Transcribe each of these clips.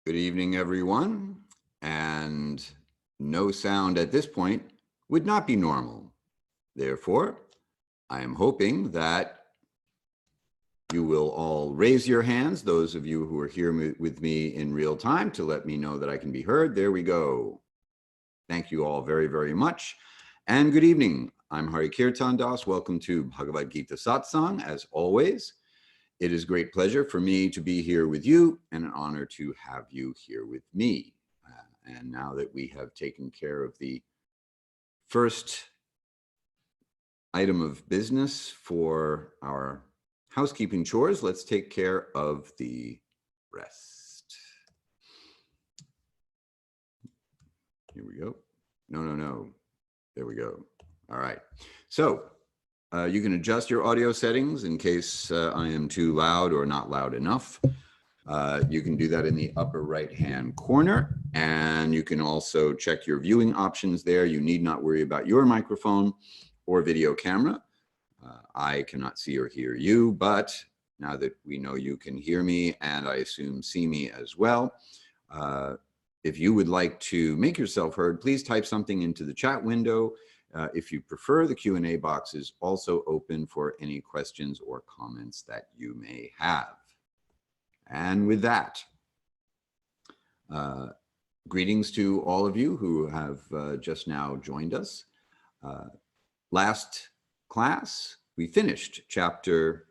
Good evening, everyone. And no sound at this point would not be normal. Therefore, I am hoping that you will all raise your hands, those of you who are here with me in real time, to let me know that I can be heard. There we go. Thank you all very, very much. And good evening. I'm Hari-kirtana. Welcome to Bhagavad-gita Satsang, as always. It is great pleasure for me to be here with you and an honor to have you here with me. And now that we have taken care of the first item of business for our housekeeping chores, let's take care of the rest. Here we go. No. There we go. All right. So you can adjust your audio settings in case I am too loud or not loud enough. You can do that in the upper right-hand corner, and you can also check your viewing options there. You need not worry about your microphone or video camera. I cannot see or hear you, but now that we know you can hear me, and I assume see me as well, if you would like to make yourself heard, please type something into the chat window. If you prefer, the Q&A box is also open for any questions or comments that you may have. And with that, greetings to all of you who have just now joined us. Last class, we finished chapter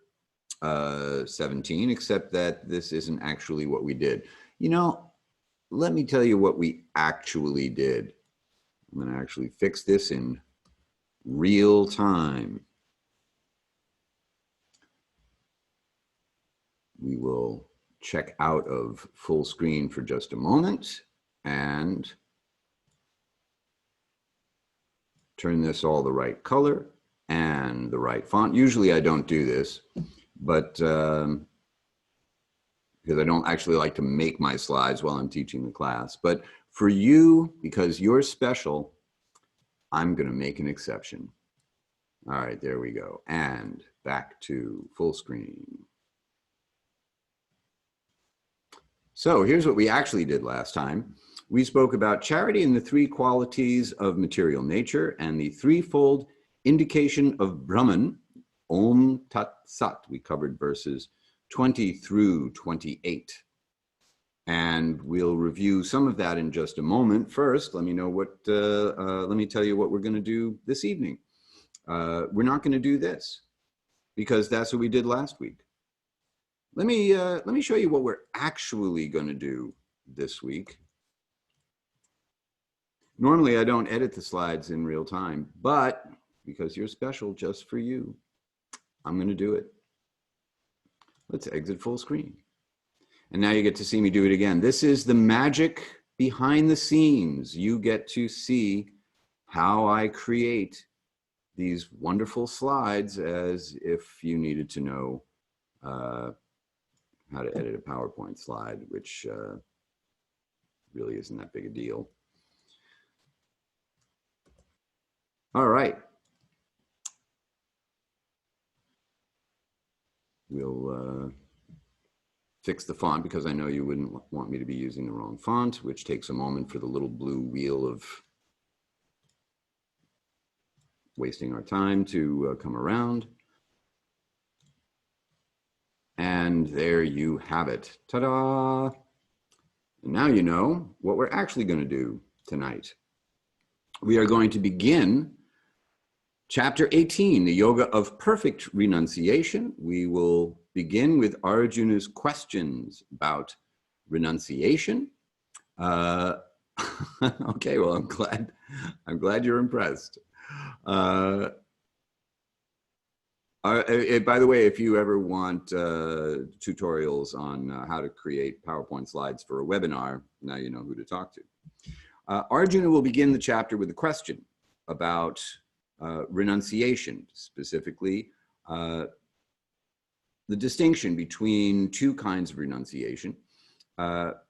17, except that this isn't actually what we did. You know, let me tell you what we actually did. I'm going to actually fix this in real time. We will check out of full screen for just a moment and turn this all the right color and the right font. Usually I don't do this, but because I don't actually like to make my slides while I'm teaching the class. But for you, because you're special, I'm going to make an exception. All right, there we go. And back to full screen. So here's what we actually did last time. We spoke about charity and the three qualities of material nature and the threefold indication of Brahman, Om Tat Sat. We covered verses 20 through 28. And we'll review some of that in just a moment. First, let me tell you what we're going to do this evening. We're not going to do this because that's what we did last week. Let me show you what we're actually going to do this week. Normally, I don't edit the slides in real time, but because you're special just for you, I'm going to do it. Let's exit full screen. And now you get to see me do it again. This is the magic behind the scenes. You get to see how I create these wonderful slides as if you needed to know how to edit a PowerPoint slide, which really isn't that big a deal. All right. We'll fix the font because I know you wouldn't want me to be using the wrong font, which takes a moment for the little blue wheel of wasting our time to come around. And there you have it. Ta-da! And now you know what we're actually going to do tonight. We are going to begin chapter 18, the Yoga of Perfect Renunciation. We will begin with Arjuna's questions about renunciation. Okay, well, I'm glad you're impressed. By the way, if you ever want tutorials on how to create PowerPoint slides for a webinar, now you know who to talk to. Arjuna will begin the chapter with a question about renunciation, specifically the distinction between two kinds of renunciation.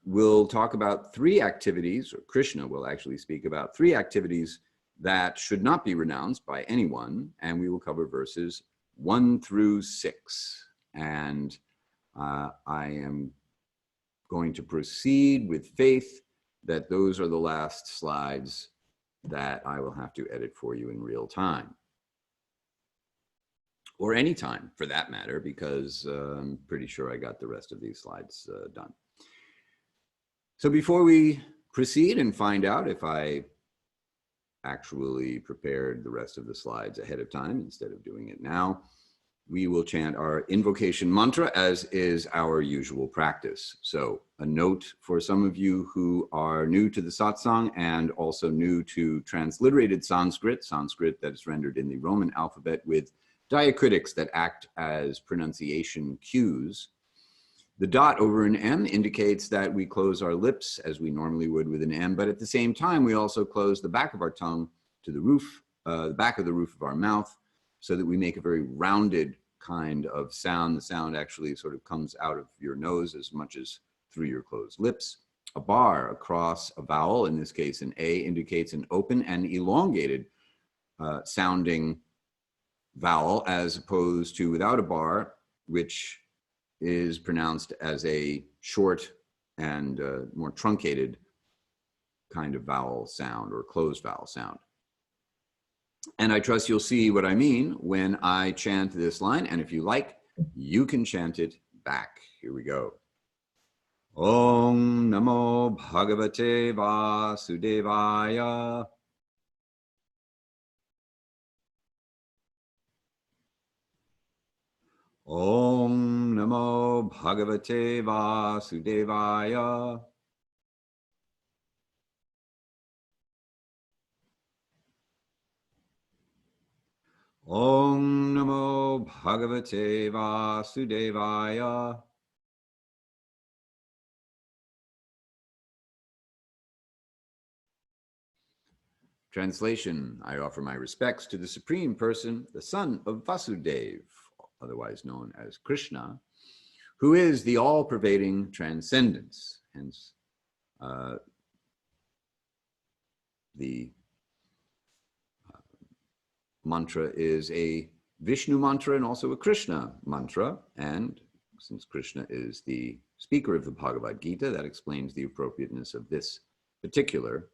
We'll talk about three activities, or Krishna will actually speak about three activities that should not be renounced by anyone, and we will cover verses 1 through 6. And I am going to proceed with faith that those are the last slides that I will have to edit for you in real time. Or any time for that matter, because I'm pretty sure I got the rest of these slides done. So before we proceed and find out if I actually prepared the rest of the slides ahead of time instead of doing it now, we will chant our invocation mantra as is our usual practice. So a note for some of you who are new to the satsang and also new to transliterated Sanskrit that is rendered in the Roman alphabet with diacritics that act as pronunciation cues. The dot over an M indicates that we close our lips as we normally would with an M, but at the same time, we also close the back of our tongue to the roof, the back of the roof of our mouth, so that we make a very rounded kind of sound. The sound actually sort of comes out of your nose as much as through your closed lips. A bar across a vowel, in this case an A, indicates an open and elongated sounding vowel, as opposed to without a bar, which is pronounced as a short and more truncated kind of vowel sound or closed vowel sound. And I trust you'll see what I mean when I chant this line. And if you like, you can chant it back. Here we go. Om Namo Bhagavate Vasudevaya. Om Namo Bhagavate Vasudevaya. Om Namo Bhagavate Vasudevaya. Translation: I offer my respects to the Supreme Person, the son of Vasudeva, otherwise known as Krishna, who is the all-pervading transcendence. Hence, the mantra is a Vishnu mantra and also a Krishna mantra. And since Krishna is the speaker of the Bhagavad-gita, that explains the appropriateness of this particular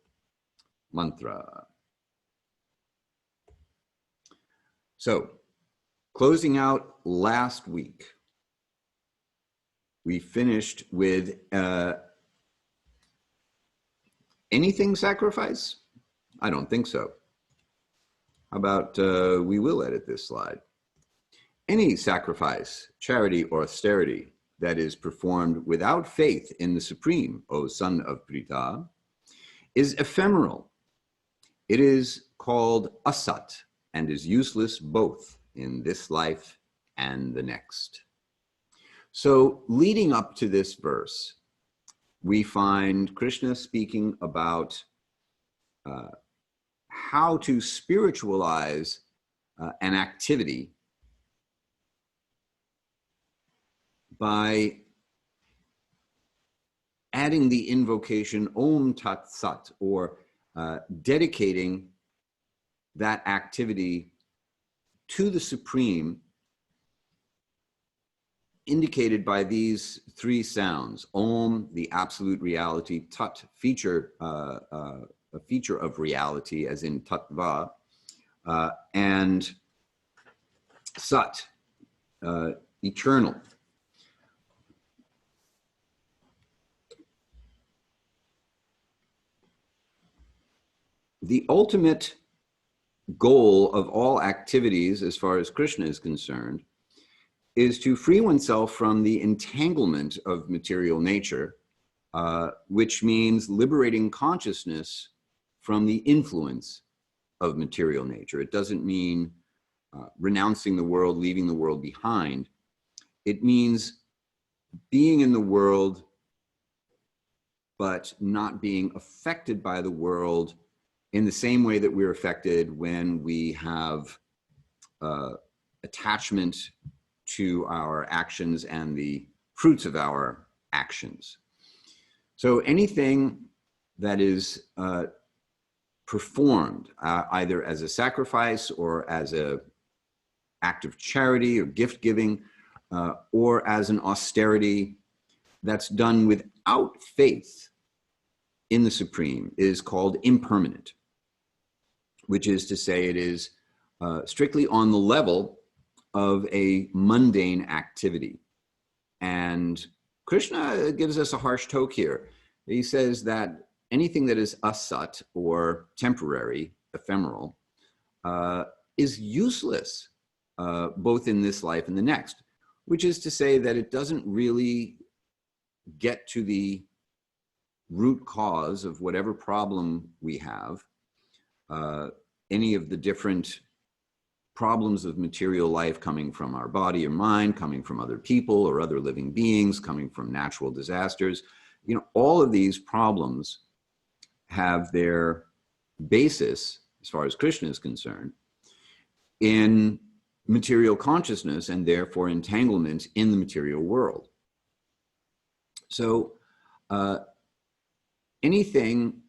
mantra. So, closing out last week, we finished with anything sacrifice? I don't think so. How about we will edit this slide. Any sacrifice, charity, or austerity that is performed without faith in the Supreme, O son of Pritha, is ephemeral. It is called asat and is useless both in this life and the next. So leading up to this verse, we find Krishna speaking about how to spiritualize an activity by adding the invocation Om Tat Sat, or dedicating that activity to the Supreme, indicated by these three sounds: Om, the absolute reality; Tat, feature, a feature of reality, as in Tattva; and Sat, eternal. The ultimate goal of all activities, as far as Krishna is concerned, is to free oneself from the entanglement of material nature, which means liberating consciousness from the influence of material nature. It doesn't mean renouncing the world, leaving the world behind. It means being in the world, but not being affected by the world in the same way that we're affected when we have attachment to our actions and the fruits of our actions. So anything that is performed either as a sacrifice or as an act of charity or gift giving, or as an austerity, that's done without faith in the Supreme is called impermanent, which is to say it is strictly on the level of a mundane activity. And Krishna gives us a harsh talk here. He says that anything that is asat, or temporary, ephemeral, is useless, both in this life and the next, which is to say that it doesn't really get to the root cause of whatever problem we have. Any of the different problems of material life coming from our body or mind, coming from other people or other living beings, coming from natural disasters, all of these problems have their basis, as far as Krishna is concerned, in material consciousness and therefore entanglement in the material world. So anything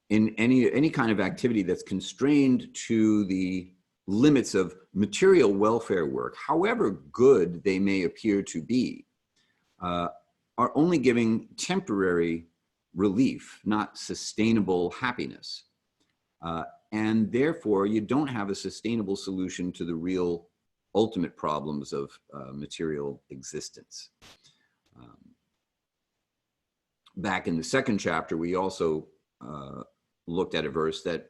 in any kind of activity that's constrained to the limits of material welfare work, however good they may appear to be, are only giving temporary relief, not sustainable happiness. And therefore, you don't have a sustainable solution to the real ultimate problems of material existence. Back in the second chapter, we also looked at a verse that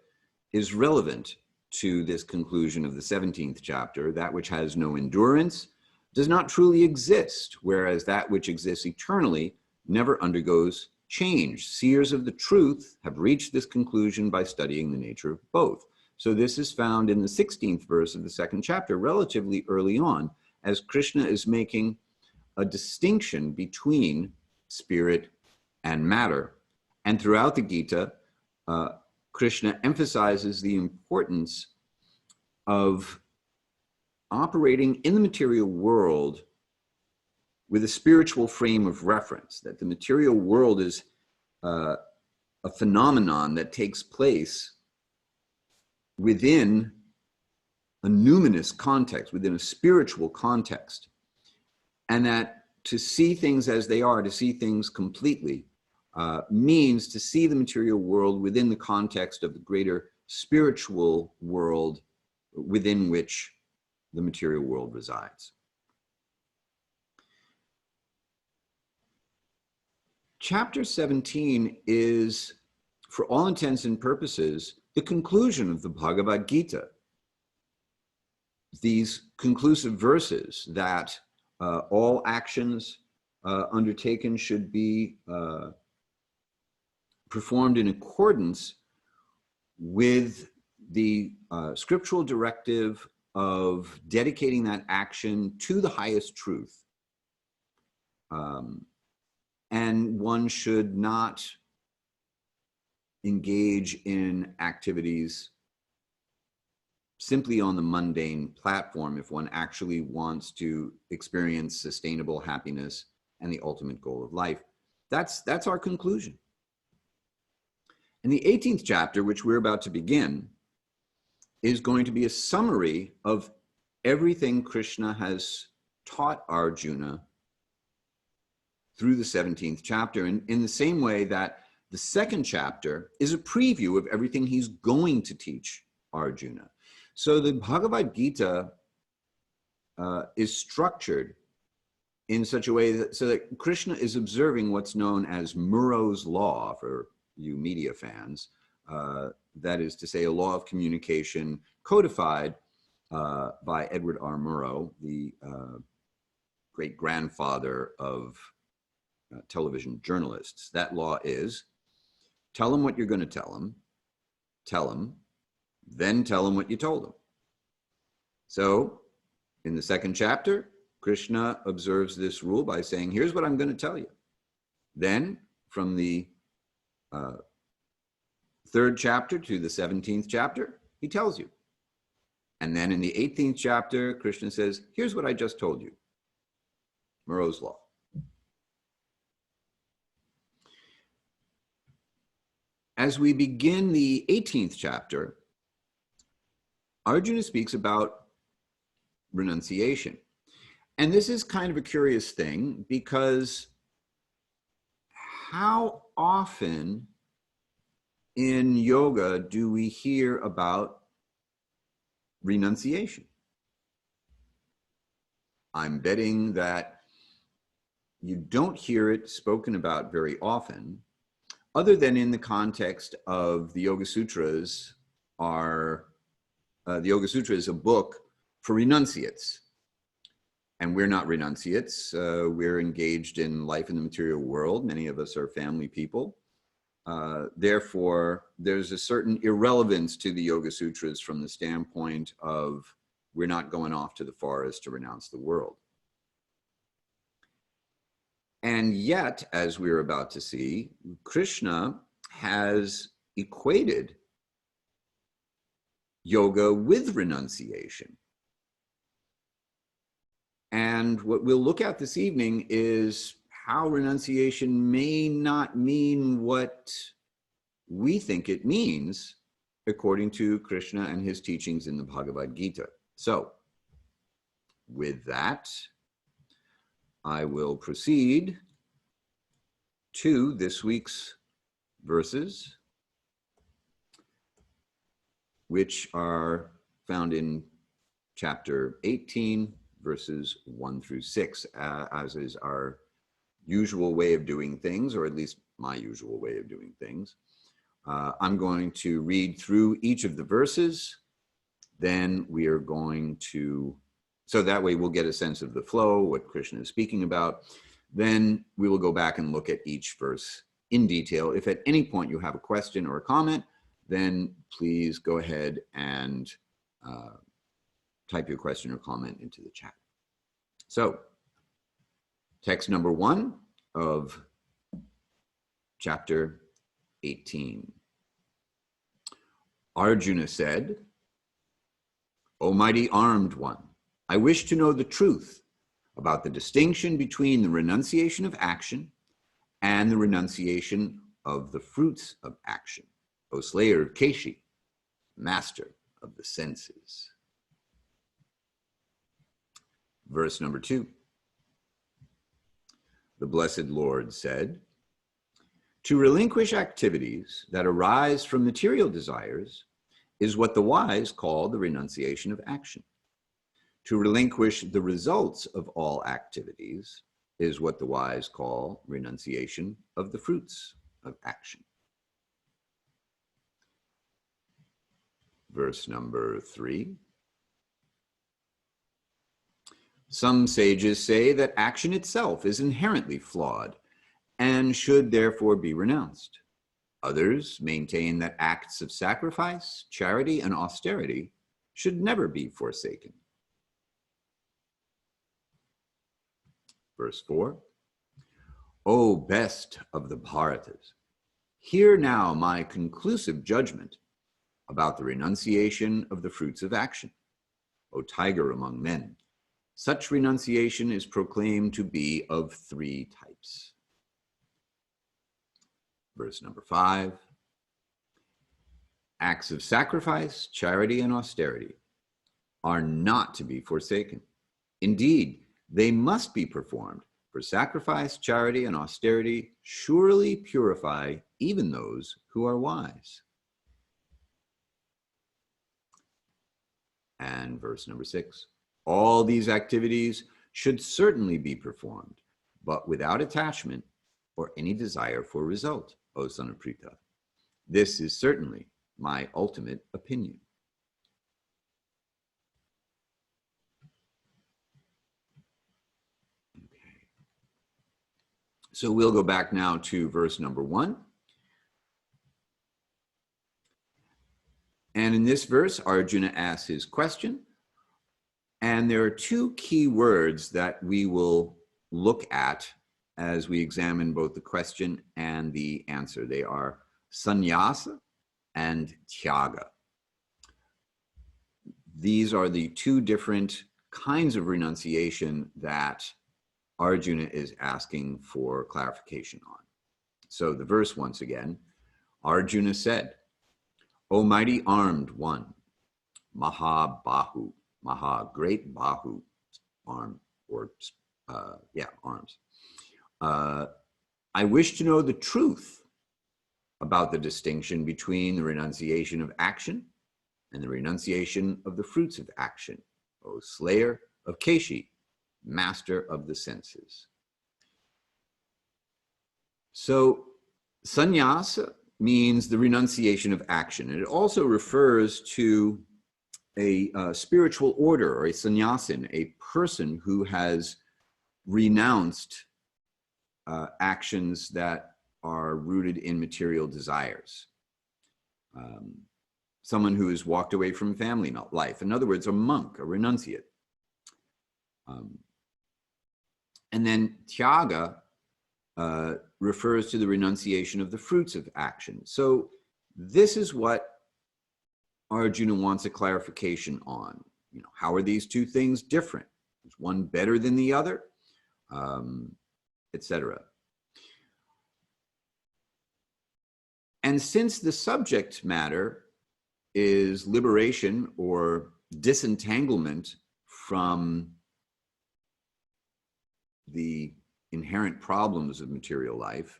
is relevant to this conclusion of the 17th chapter. That which has no endurance does not truly exist, whereas that which exists eternally never undergoes change. Seers of the truth have reached this conclusion by studying the nature of both. So this is found in the 16th verse of the second chapter, relatively early on, as Krishna is making a distinction between spirit and matter. And throughout the Gita, Krishna emphasizes the importance of operating in the material world with a spiritual frame of reference, that the material world is a phenomenon that takes place within a numinous context, within a spiritual context, and that to see things as they are, to see things completely, means to see the material world within the context of the greater spiritual world within which the material world resides. Chapter 17 is, for all intents and purposes, the conclusion of the Bhagavad-gita. These conclusive verses that all actions undertaken should be performed in accordance with the scriptural directive of dedicating that action to the highest truth. And one should not engage in activities simply on the mundane platform if one actually wants to experience sustainable happiness and the ultimate goal of life. That's our conclusion. And the 18th chapter, which we're about to begin, is going to be a summary of everything Krishna has taught Arjuna through the 17th chapter, and in the same way that the second chapter is a preview of everything he's going to teach Arjuna. So the Bhagavad-gita is structured in such a way that, so that Krishna is observing what's known as Murrow's law, for you media fans. That is to say, a law of communication codified by Edward R. Murrow, the great-grandfather of television journalists. That law is, tell them what you're going to tell them, then tell them what you told them. So in the second chapter, Krishna observes this rule by saying, here's what I'm going to tell you. Then from the third chapter to the 17th chapter, he tells you. And then in the 18th chapter, Krishna says, here's what I just told you. Murrow's law. As we begin the 18th chapter, Arjuna speaks about renunciation. And this is kind of a curious thing because how often in yoga do we hear about renunciation? I'm betting that you don't hear it spoken about very often, other than in the context of the Yoga Sutras. The Yoga Sutra is a book for renunciates. And we're not renunciates. We're engaged in life in the material world. Many of us are family people. Therefore, there's a certain irrelevance to the Yoga Sutras from the standpoint of we're not going off to the forest to renounce the world. And yet, as we're about to see, Krishna has equated yoga with renunciation. And what we'll look at this evening is how renunciation may not mean what we think it means, according to Krishna and his teachings in the Bhagavad-gita. So, with that, I will proceed to this week's verses, which are found in chapter 18, verses 1 through 6, as is our usual way of doing things, or at least my usual way of doing things. I'm going to read through each of the verses. Then we are going to, so that way we'll get a sense of the flow, what Krishna is speaking about. Then we will go back and look at each verse in detail. If at any point you have a question or a comment, then please go ahead and type your question or comment into the chat. So, text number 1 of chapter 18. Arjuna said, "O mighty armed one, I wish to know the truth about the distinction between the renunciation of action and the renunciation of the fruits of action. O slayer of Keshi, master of the senses." Verse number 2. The Blessed Lord said, "To relinquish activities that arise from material desires is what the wise call the renunciation of action. To relinquish the results of all activities is what the wise call renunciation of the fruits of action." Verse number 3. Some sages say that action itself is inherently flawed and should therefore be renounced. Others maintain that acts of sacrifice, charity, and austerity should never be forsaken. Verse 4. O best of the Bharatas, hear now my conclusive judgment about the renunciation of the fruits of action. O tiger among men, such renunciation is proclaimed to be of 3 types. Verse number 5. Acts of sacrifice, charity, and austerity are not to be forsaken. Indeed, they must be performed, for sacrifice, charity, and austerity surely purify even those who are wise. And verse number 6. All these activities should certainly be performed, but without attachment or any desire for result, O son of Pritha. This is certainly my ultimate opinion. Okay. So we'll go back now to verse number 1. And in this verse, Arjuna asks his question. And there are 2 key words that we will look at as we examine both the question and the answer. They are sannyasa and tyaga. These are the 2 different kinds of renunciation that Arjuna is asking for clarification on. So the verse once again, Arjuna said, "O mighty armed one, Mahabahu," Maha, great, Bahu, arm, or arms. I wish to know the truth about the distinction between the renunciation of action and the renunciation of the fruits of action, O slayer of Keshi, master of the senses. So sannyasa means the renunciation of action, and it also refers to a spiritual order, or a sannyasin, a person who has renounced actions that are rooted in material desires. Someone who has walked away from family life. In other words, a monk, a renunciate. And then tyaga refers to the renunciation of the fruits of action. So this is what Arjuna wants a clarification on. You know, how are these two things different? Is one better than the other? Etc. And since the subject matter is liberation or disentanglement from the inherent problems of material life,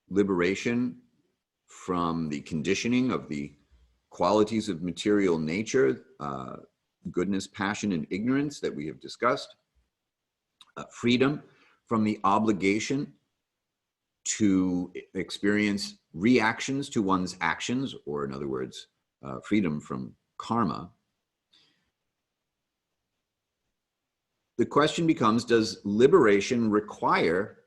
liberation from the conditioning of the qualities of material nature, goodness, passion, and ignorance that we have discussed, freedom from the obligation to experience reactions to one's actions, or in other words, freedom from karma. The question becomes, does liberation require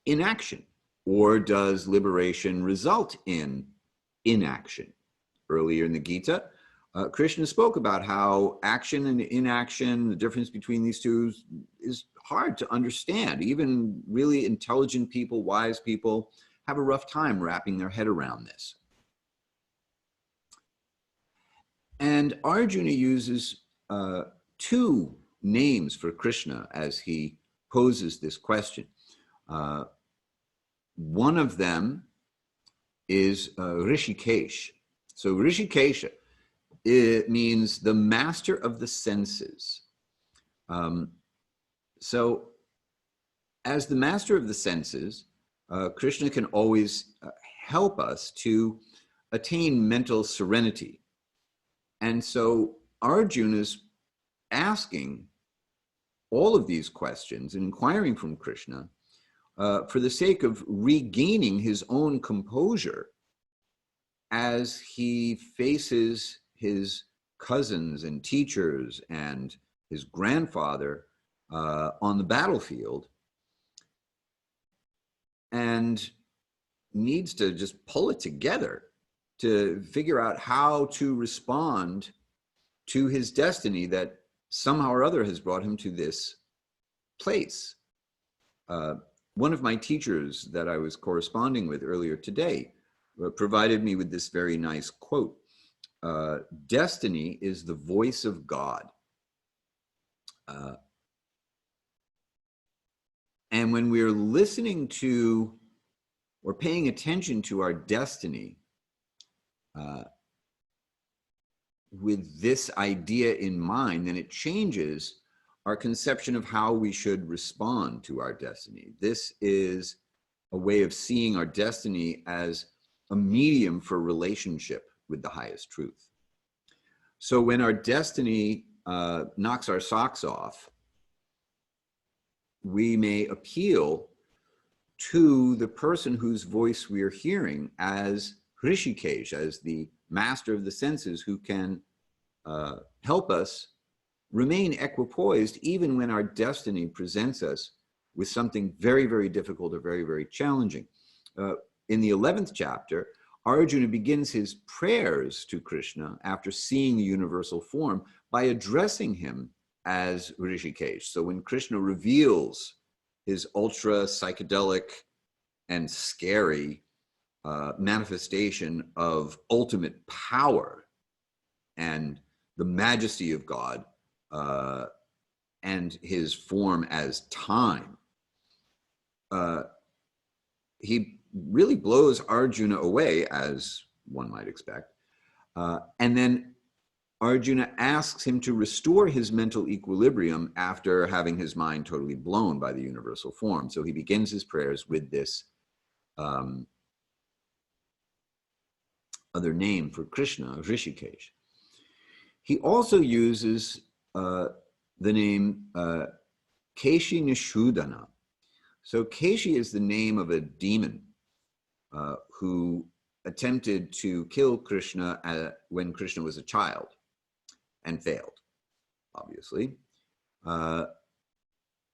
inaction, or does liberation result in inaction? Earlier in the Gita, Krishna spoke about how action and inaction, the difference between these two is hard to understand. Even really intelligent people, wise people, have a rough time wrapping their head around this. And Arjuna uses two names for Krishna as he poses this question. One of them is Rishikesh. So Rishikesha, it means the master of the senses. So as the master of the senses, Krishna can always help us to attain mental serenity. And so Arjuna's asking all of these questions and inquiring from Krishna for the sake of regaining his own composure as he faces his cousins and teachers and his grandfather on the battlefield, and needs to just pull it together to figure out how to respond to his destiny that somehow or other has brought him to this place. One of my teachers that I was corresponding with earlier today provided me with this very nice quote. Destiny is the voice of God. And when we're listening to or paying attention to our destiny with this idea in mind, then it changes our conception of how we should respond to our destiny. This is a way of seeing our destiny as a medium for relationship with the highest truth. So when our destiny knocks our socks off, we may appeal to the person whose voice we are hearing as Rishikesh, as the master of the senses, who can help us remain equipoised even when our destiny presents us with something very, very difficult or very, very challenging. In the 11th chapter, Arjuna begins his prayers to Krishna after seeing the universal form by addressing him as Rishikesh. So when Krishna reveals his ultra psychedelic and scary manifestation of ultimate power and the majesty of God and his form as time, he really blows Arjuna away, as one might expect. And then Arjuna asks him to restore his mental equilibrium after having his mind totally blown by the universal form. So he begins his prayers with this other name for Krishna, Rishikesh. He also uses the name Keshi Nishudana. So Keshi is the name of a demon who attempted to kill Krishna when Krishna was a child and failed, obviously.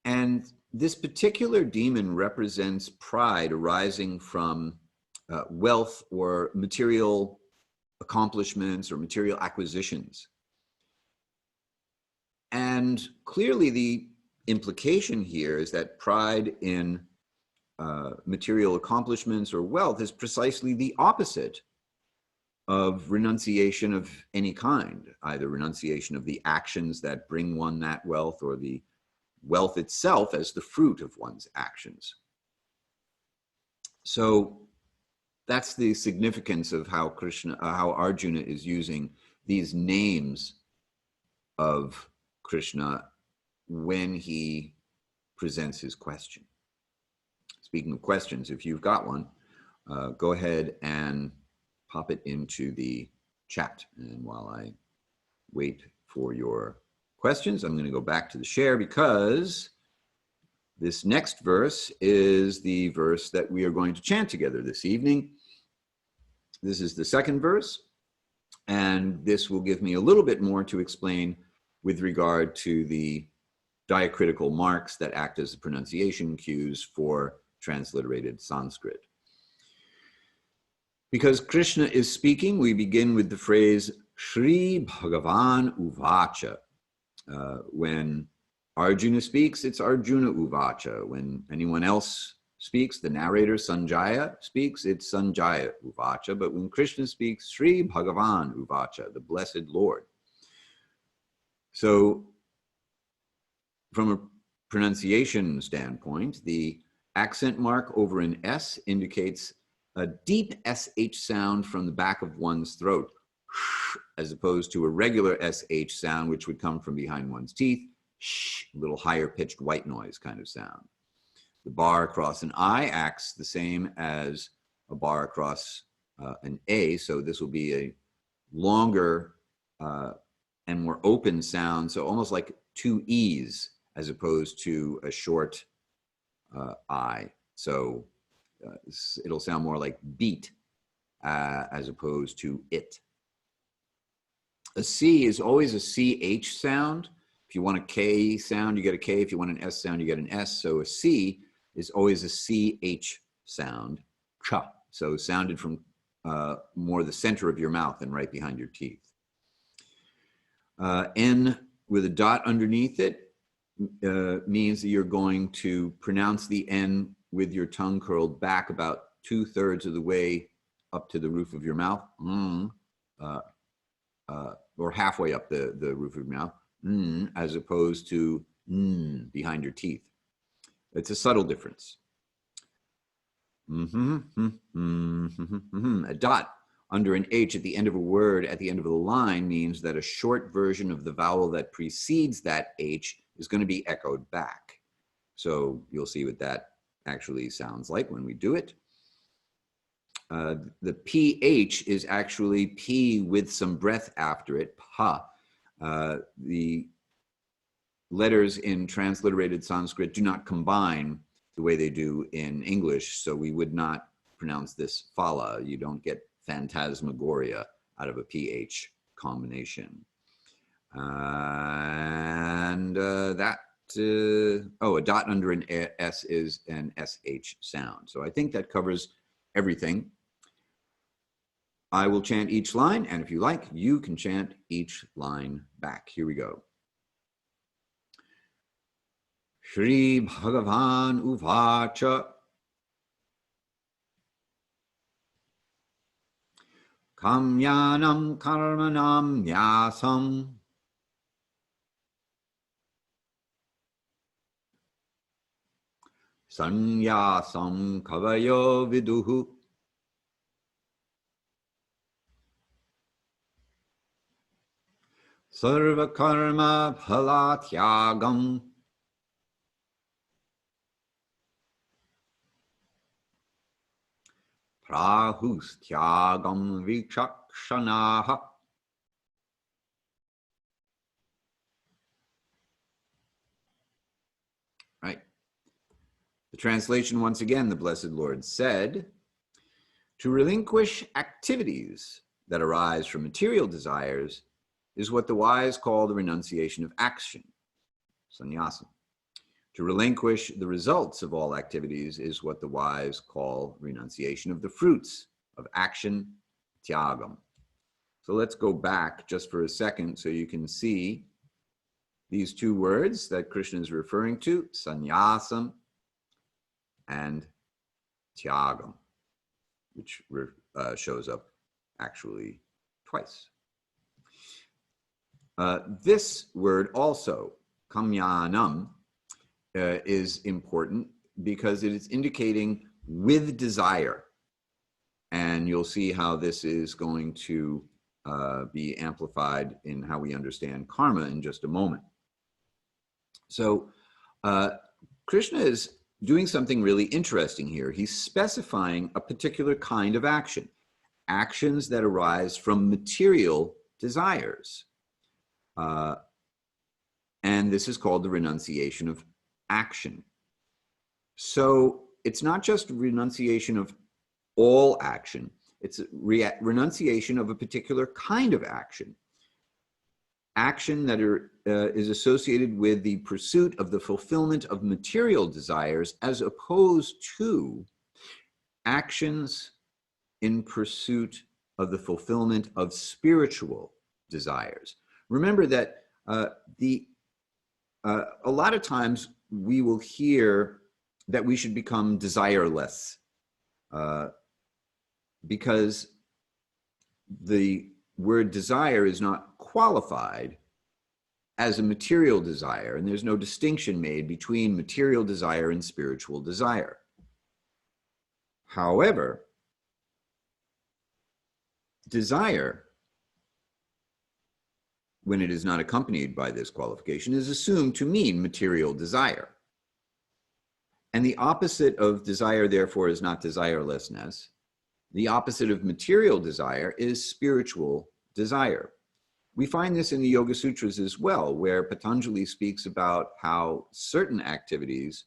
And this particular demon represents pride arising from wealth or material accomplishments or material acquisitions. And clearly the implication here is that pride in material accomplishments or wealth is precisely the opposite of renunciation of any kind, either renunciation of the actions that bring one that wealth or the wealth itself as the fruit of one's actions. So that's the significance of how how Arjuna is using these names of Krishna when he presents his question. Speaking of questions, if you've got one, go ahead and pop it into the chat. And while I wait for your questions, I'm going to go back to the share because this next verse is the verse that we are going to chant together this evening. This is the second verse, and this will give me a little bit more to explain with regard to the diacritical marks that act as the pronunciation cues for transliterated Sanskrit. Because Krishna is speaking, we begin with the phrase Shri Bhagavan Uvacha. When Arjuna speaks, it's Arjuna Uvacha. When anyone else speaks, the narrator Sanjaya speaks, it's Sanjaya Uvacha. But when Krishna speaks, Shri Bhagavan Uvacha, the blessed Lord. So from a pronunciation standpoint, the accent mark over an S indicates a deep SH sound from the back of one's throat, as opposed to a regular SH sound, which would come from behind one's teeth, a little higher pitched white noise kind of sound. The bar across an I acts the same as a bar across an A, so this will be a longer and more open sound, so almost like two E's as opposed to a short I. So it'll sound more like beat as opposed to it. A C is always a CH sound. If you want a K sound, you get a K. If you want an S sound, you get an S. So a C is always a CH sound. Cha. So sounded from more the center of your mouth than right behind your teeth. N with a dot underneath it means that you're going to pronounce the N with your tongue curled back about 2/3 of the way up to the roof of your mouth, or halfway up the roof of your mouth, as opposed to behind your teeth. It's a subtle difference. A dot under an H at the end of a word, at the end of a line, means that a short version of the vowel that precedes that H is going to be echoed back. So you'll see what that actually sounds like when we do it. The PH is actually P with some breath after it, pa. The letters in transliterated Sanskrit do not combine the way they do in English, so we would not pronounce this phala. You don't get phantasmagoria out of a PH combination. And a dot under an S is an SH sound. So I think that covers everything. I will chant each line, and if you like, you can chant each line back. Here we go. Shri Bhagavan Uvacha Kamyanam Karmanam Nyasam Sanyasam Kavayo Viduhu Sarva karma phala tyagam. Prahus tyagam vikshakshanaha. Right. The translation, once again, the Blessed Lord said, to relinquish activities that arise from material desires is what the wise call the renunciation of action, sannyasa. To relinquish the results of all activities is what the wise call renunciation of the fruits of action, tyagam. So let's go back just for a second so you can see these two words that Krishna is referring to, sannyasam and tyagam, which shows up actually twice. This word also, kamyanam, is important because it is indicating with desire. And you'll see how this is going to be amplified in how we understand karma in just a moment. So Krishna is doing something really interesting here. He's specifying a particular kind of action, actions that arise from material desires. And this is called the renunciation of action. So it's not just renunciation of all action, it's a renunciation of a particular kind of action. Action that is associated with the pursuit of the fulfillment of material desires, as opposed to actions in pursuit of the fulfillment of spiritual desires. Remember that a lot of times we will hear that we should become desireless because the word desire is not qualified as a material desire, and there's no distinction made between material desire and spiritual desire. However, desire, when it is not accompanied by this qualification, is assumed to mean material desire. And the opposite of desire, therefore, is not desirelessness. The opposite of material desire is spiritual desire. We find this in the Yoga Sutras as well, where Patanjali speaks about how certain activities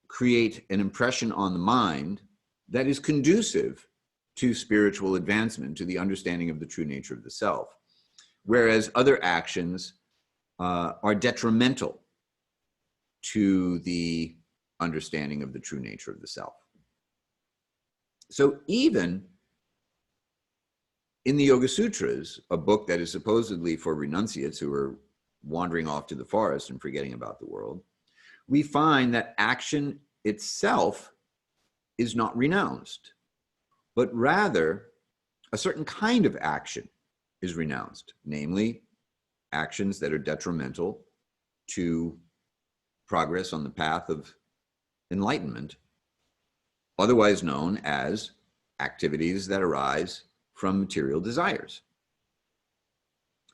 create an impression on the mind that is conducive to spiritual advancement, to the understanding of the true nature of the self, whereas other actions are detrimental to the understanding of the true nature of the self. So even in the Yoga Sutras, a book that is supposedly for renunciates who are wandering off to the forest and forgetting about the world, we find that action itself is not renounced, but rather a certain kind of action is renounced, namely actions that are detrimental to progress on the path of enlightenment, otherwise known as activities that arise from material desires.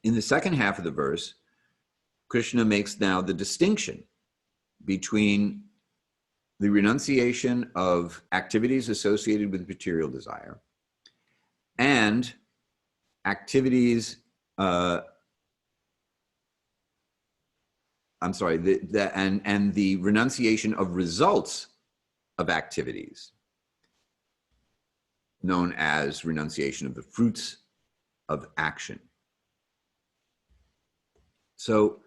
In the second half of the verse, Krishna makes now the distinction between the renunciation of activities associated with material desire and activities, and the renunciation of results of activities, known as renunciation of the fruits of action. So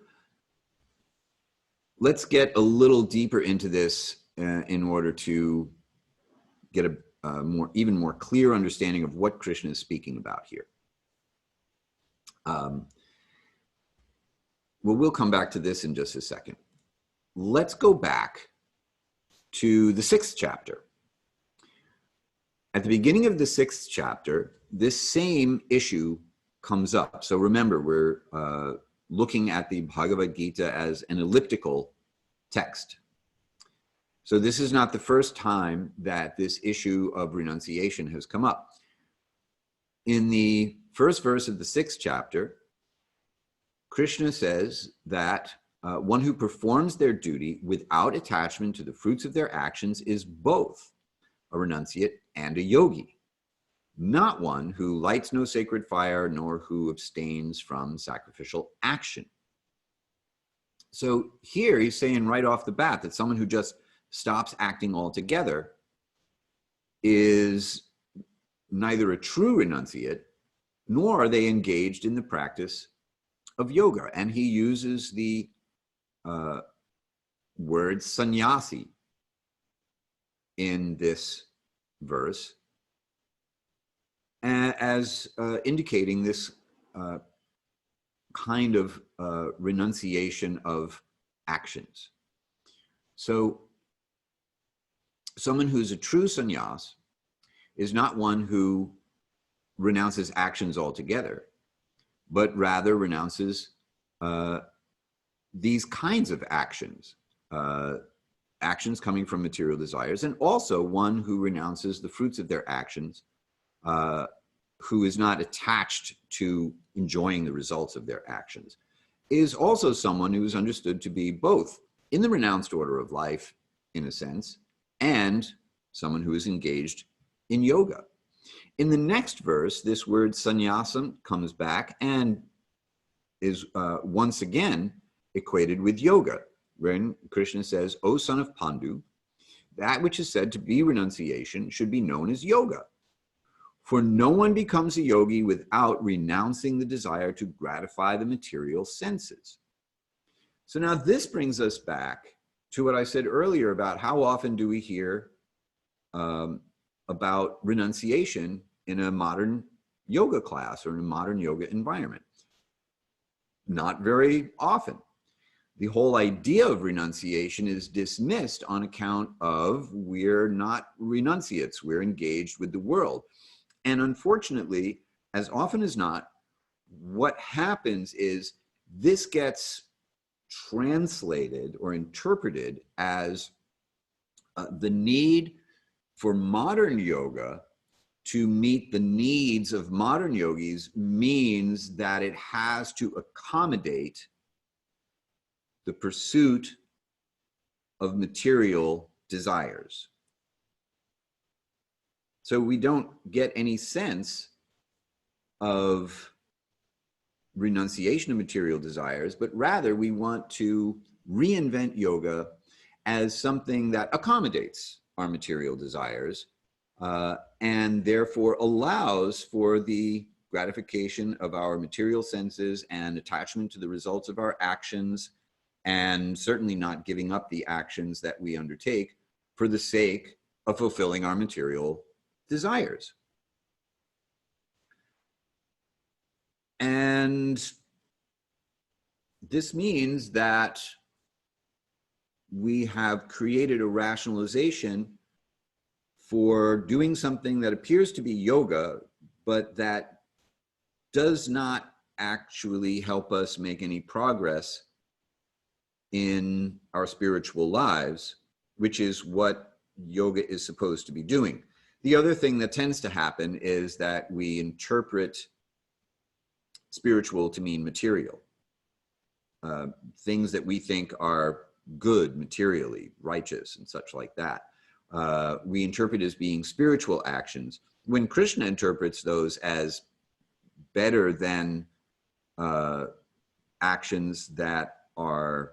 let's get a little deeper into this in order to get a even more clear understanding of what Krishna is speaking about here. Well, we'll come back to this in just a second. Let's go back to the 6th chapter. At the beginning of the 6th chapter, this same issue comes up. So remember, we're looking at the Bhagavad-gita as an elliptical text. So this is not the first time that this issue of renunciation has come up. In the first verse of the 6th chapter, Krishna says that one who performs their duty without attachment to the fruits of their actions is both a renunciate and a yogi, not one who lights no sacred fire nor who abstains from sacrificial action. So here he's saying right off the bat that someone who just stops acting altogether is neither a true renunciate nor are they engaged in the practice of yoga. And he uses the word sannyasi in this verse as indicating this kind of renunciation of actions. So someone who's a true sannyas is not one who renounces actions altogether, but rather renounces these kinds of actions, actions coming from material desires, and also one who renounces the fruits of their actions, who is not attached to enjoying the results of their actions, is also someone who is understood to be both in the renounced order of life, in a sense, and someone who is engaged in yoga. In the next verse, this word sannyasam comes back and is once again equated with yoga, when Krishna says, "O son of Pandu, that which is said to be renunciation should be known as yoga. For no one becomes a yogi without renouncing the desire to gratify the material senses." So now this brings us back to what I said earlier about how often do we hear about renunciation in a modern yoga class or in a modern yoga environment. Not very often. The whole idea of renunciation is dismissed on account of we're not renunciates, we're engaged with the world. And unfortunately, as often as not, what happens is this gets translated or interpreted as the need for modern yoga to meet the needs of modern yogis means that it has to accommodate the pursuit of material desires. So we don't get any sense of renunciation of material desires, but rather we want to reinvent yoga as something that accommodates our material desires and therefore allows for the gratification of our material senses and attachment to the results of our actions, and certainly not giving up the actions that we undertake for the sake of fulfilling our material desires. And this means that we have created a rationalization for doing something that appears to be yoga, but that does not actually help us make any progress in our spiritual lives, which is what yoga is supposed to be doing. The other thing that tends to happen is that we interpret spiritual to mean material. Things that we think are good materially, righteous and such like that. We interpret as being spiritual actions, when Krishna interprets those as better than actions that are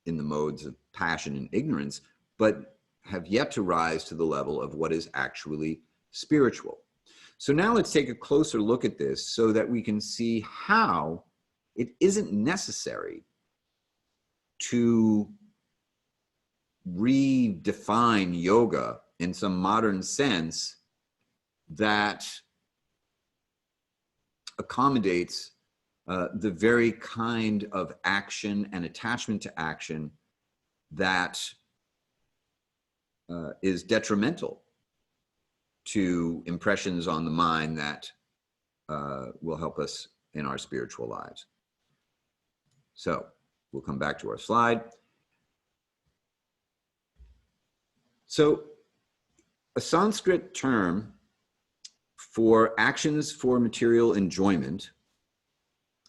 in the modes of passion and ignorance, but have yet to rise to the level of what is actually spiritual. So now let's take a closer look at this so that we can see how it isn't necessary to redefine yoga in some modern sense that accommodates the very kind of action and attachment to action that is detrimental to impressions on the mind that will help us in our spiritual lives. So we'll come back to our slide. So a Sanskrit term for actions for material enjoyment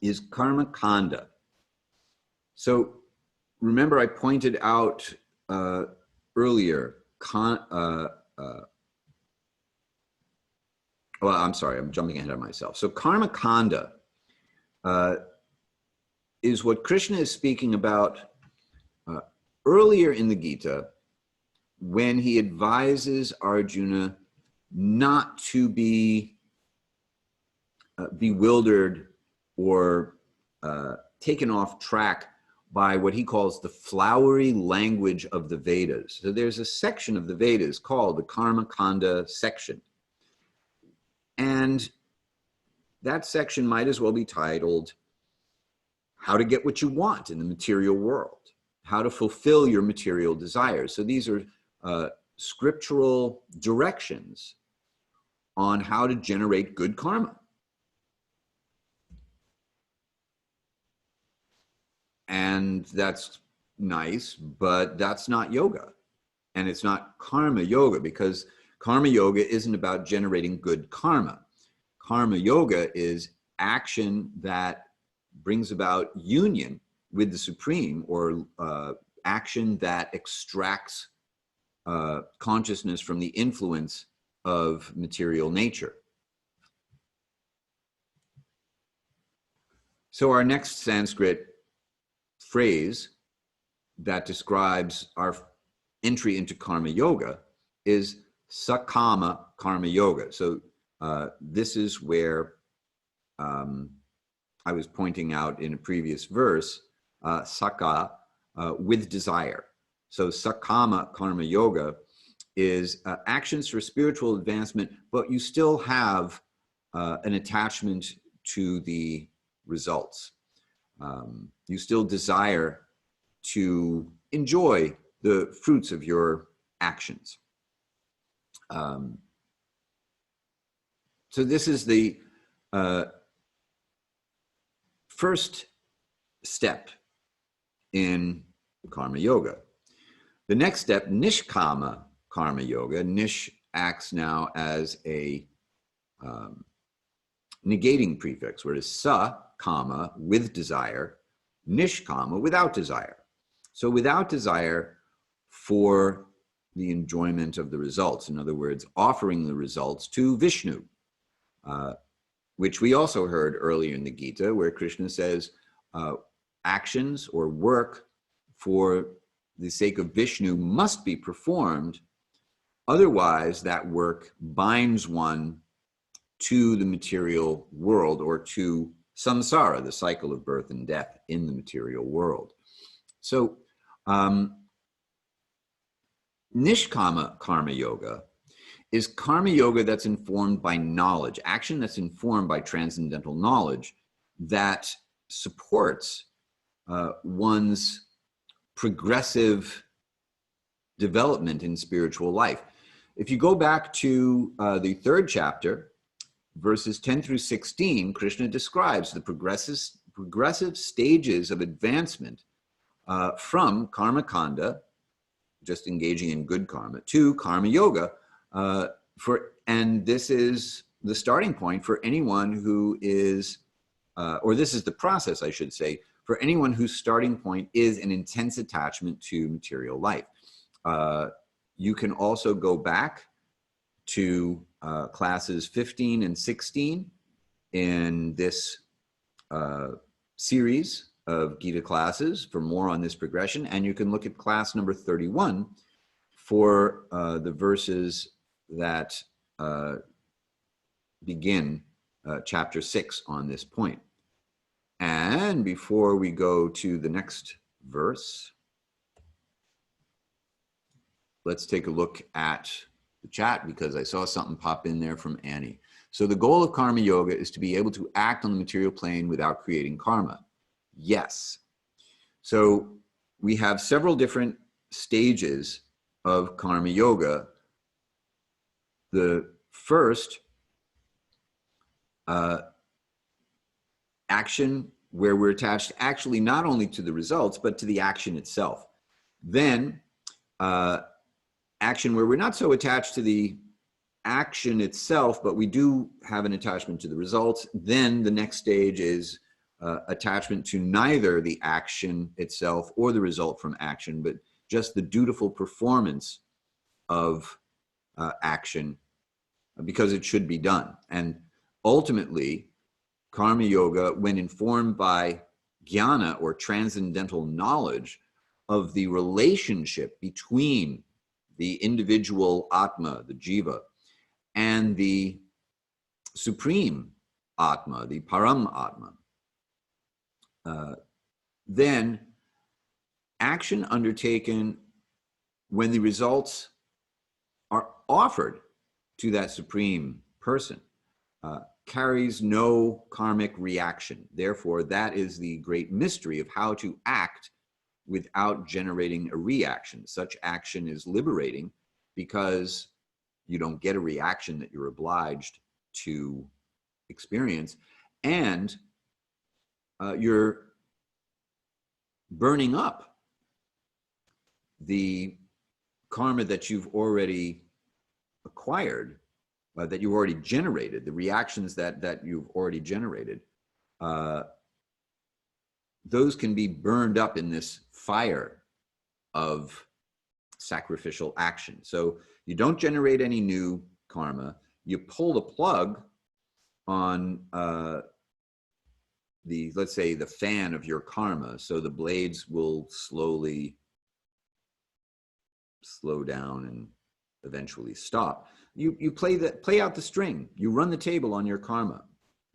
is karma kanda. So remember I pointed out earlier, well, I'm sorry, I'm jumping ahead of myself. So karma kanda is what Krishna is speaking about earlier in the Gita, when he advises Arjuna not to be bewildered or taken off track by what he calls the flowery language of the Vedas. So there's a section of the Vedas called the Karma Kanda section. And that section might as well be titled, How to Get What You Want in the Material World, how to fulfill your material desires. So these are scriptural directions on how to generate good karma. And that's nice, but that's not yoga. And it's not karma yoga, because karma yoga isn't about generating good karma. Karma yoga is action that brings about union with the Supreme, or action that extracts consciousness from the influence of material nature. So our next Sanskrit phrase that describes our entry into karma yoga is sakama karma yoga. So this is where I was pointing out in a previous verse, saka, with desire. So sakama karma yoga is actions for spiritual advancement, but you still have an attachment to the results. You still desire to enjoy the fruits of your actions. So this is the first step in karma yoga. The next step, nishkama karma yoga. Nish acts now as a negating prefix, whereas sa, kama, with desire, nishkama, without desire. So without desire for the enjoyment of the results. In other words, offering the results to Vishnu, which we also heard earlier in the Gita, where Krishna says actions or work for the sake of Vishnu must be performed. Otherwise, that work binds one to the material world, or to samsara, the cycle of birth and death in the material world. So nishkama karma yoga is karma yoga that's informed by knowledge, action that's informed by transcendental knowledge that supports one's progressive development in spiritual life. If you go back to the third chapter, verses 10 through 16, Krishna describes the progressive stages of advancement from karma kanda, just engaging in good karma, to karma yoga. And this is the starting point for anyone who is, or this is the process, I should say, for anyone whose starting point is an intense attachment to material life. You can also go back to classes 15 and 16 in this series of Gita classes for more on this progression. And you can look at class number 31 for the verses that begin chapter 6 on this point. And before we go to the next verse, let's take a look at the chat, because I saw something pop in there from Annie. So the goal of karma yoga is to be able to act on the material plane without creating karma. Yes. So we have several different stages of karma yoga. The first, action where we're attached actually not only to the results, but to the action itself. Then action where we're not so attached to the action itself, but we do have an attachment to the results. Then the next stage is attachment to neither the action itself or the result from action, but just the dutiful performance of action because it should be done. And ultimately, karma yoga, when informed by jnana or transcendental knowledge of the relationship between the individual atma, the jiva, and the supreme atma, the param atma, then action undertaken when the results are offered to that supreme person carries no karmic reaction. Therefore, that is the great mystery of how to act without generating a reaction. Such action is liberating because you don't get a reaction that you're obliged to experience, and you're burning up the karma that you've already acquired, that you've already generated, the reactions that you've already generated. Those can be burned up in this fire of sacrificial action. So you don't generate any new karma. You pull the plug on let's say, the fan of your karma, so the blades will slowly slow down and eventually stop. You play out the string. You run the table on your karma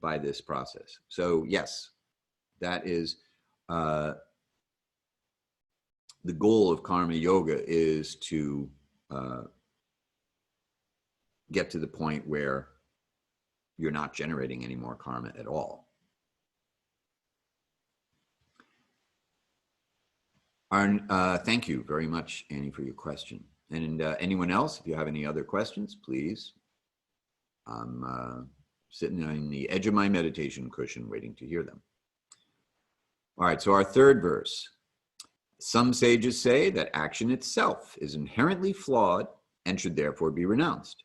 by this process. So yes, that is the goal of karma yoga, is to get to the point where you're not generating any more karma at all. Thank you very much, Annie, for your question. And anyone else, if you have any other questions, please. I'm sitting on the edge of my meditation cushion waiting to hear them. All right, so our third verse. Some sages say that action itself is inherently flawed and should therefore be renounced.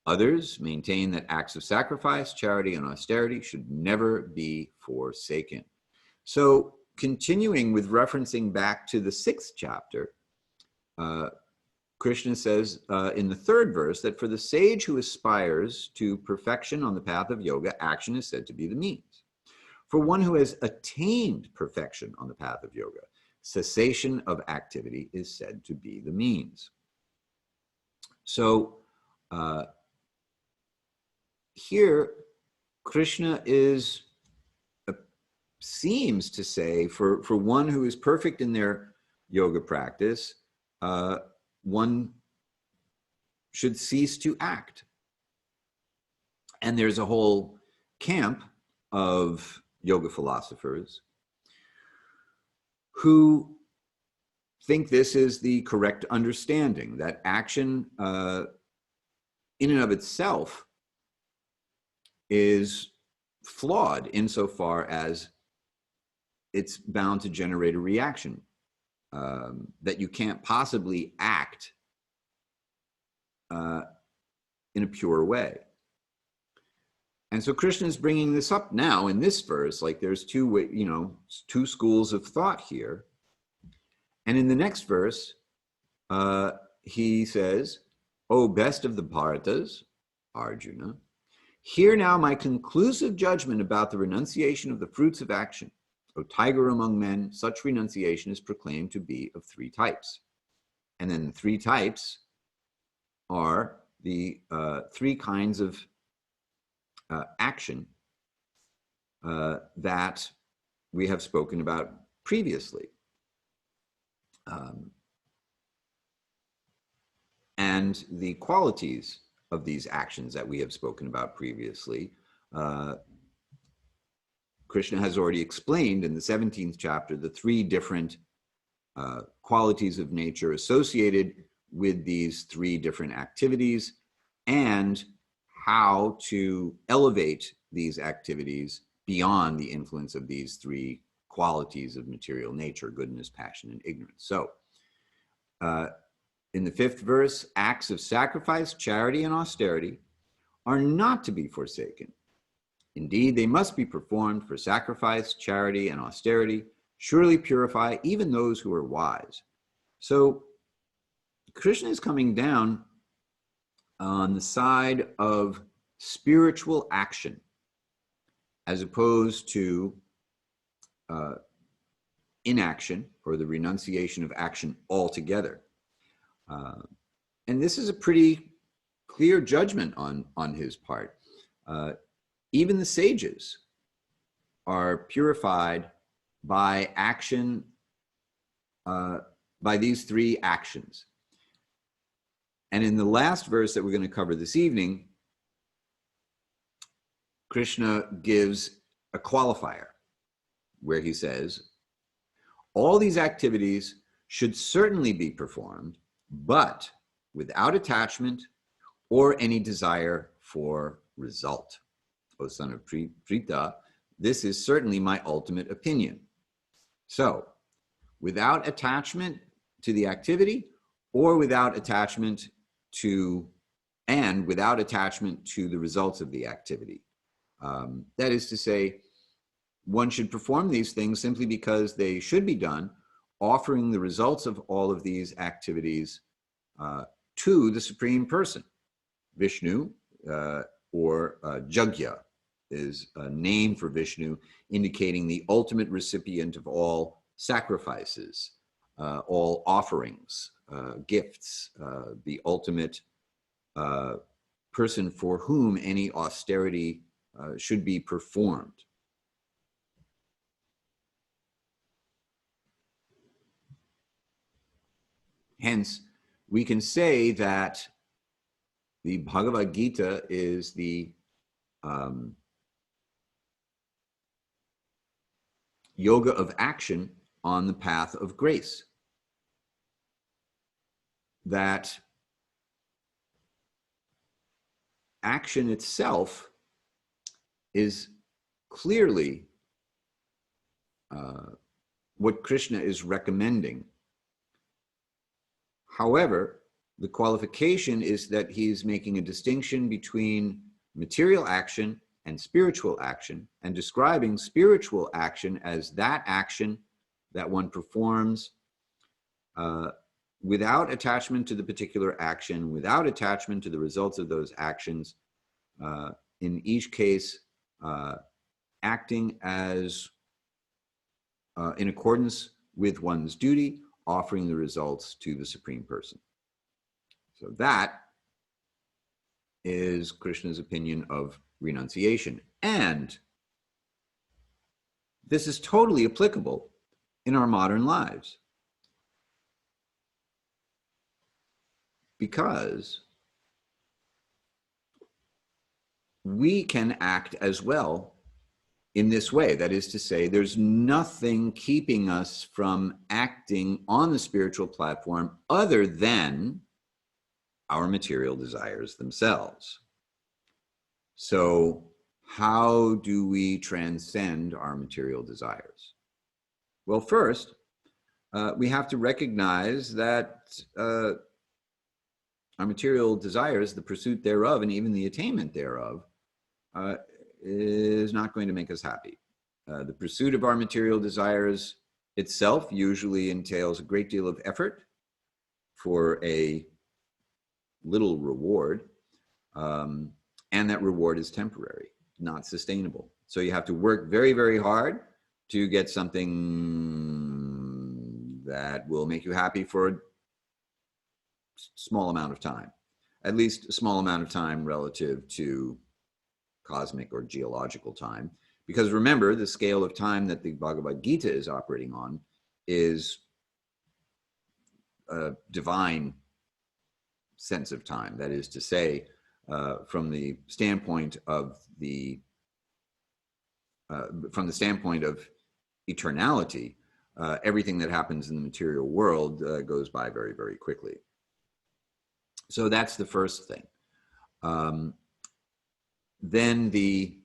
Others maintain that acts of sacrifice, charity, and austerity should never be forsaken. So, continuing with referencing back to the 6th chapter, Krishna says in the 3rd verse that for the sage who aspires to perfection on the path of yoga, action is said to be the means. For one who has attained perfection on the path of yoga, cessation of activity is said to be the means. So here, Krishna seems to say for one who is perfect in their yoga practice, one should cease to act. And there's a whole camp of yoga philosophers who think this is the correct understanding, that action in and of itself is flawed insofar as it's bound to generate a reaction, that you can't possibly act in a pure way. And so Krishna is bringing this up now in this verse, like there's two schools of thought here. And in the next verse, he says, "O best of the Bharatas, Arjuna, hear now my conclusive judgment about the renunciation of the fruits of action. O tiger among men, such renunciation is proclaimed to be of 3 types. And then the 3 types are the 3 kinds of action that we have spoken about previously. And the qualities of these actions that we have spoken about previously, Krishna has already explained in the 17th chapter the 3 different qualities of nature associated with these 3 different activities, and how to elevate these activities beyond the influence of these 3 qualities of material nature: goodness, passion, and ignorance. So in the 5th verse, acts of sacrifice, charity, and austerity are not to be forsaken. Indeed, they must be performed for sacrifice, charity, and austerity, surely purify even those who are wise. So Krishna is coming down on the side of spiritual action as opposed to inaction, or the renunciation of action altogether. And this is a pretty clear judgment on his part. Even the sages are purified by action, by these three actions. And in the last verse that we're going to cover this evening, Krishna gives a qualifier where he says, all these activities should certainly be performed, but without attachment or any desire for result. O son of Prita, this is certainly my ultimate opinion. So, without attachment to the activity, or without attachment to, and without attachment to the results of the activity. That is to say, one should perform these things simply because they should be done, offering the results of all of these activities to the Supreme Person. Vishnu, or Jagya, is a name for Vishnu, indicating the ultimate recipient of all sacrifices, all offerings, gifts, the ultimate person for whom any austerity should be performed. Hence, we can say that the Bhagavad-gita is the yoga of action on the path of grace. That action itself is clearly what Krishna is recommending. However, the qualification is that he's making a distinction between material action and spiritual action, and describing spiritual action as that action that one performs without attachment to the particular action, without attachment to the results of those actions, in each case acting as in accordance with one's duty, offering the results to the Supreme Person. So that is Krishna's opinion of renunciation. And this is totally applicable in our modern lives. Because we can act as well in this way. That is to say, there's nothing keeping us from acting on the spiritual platform other than our material desires themselves. So how do we transcend our material desires? Well, first, we have to recognize that our material desires, the pursuit thereof, and even the attainment thereof, is not going to make us happy. The pursuit of our material desires itself usually entails a great deal of effort for a little reward, and that reward is temporary, not sustainable. So you have to work very, very hard to get something that will make you happy for a small amount of time, at least a small amount of time relative to cosmic or geological time. Because remember, the scale of time that the Bhagavad-gita is operating on is a divine sense of time. That is to say, from the standpoint of eternality, everything that happens in the material world goes by very, very quickly. So that's the first thing. Then the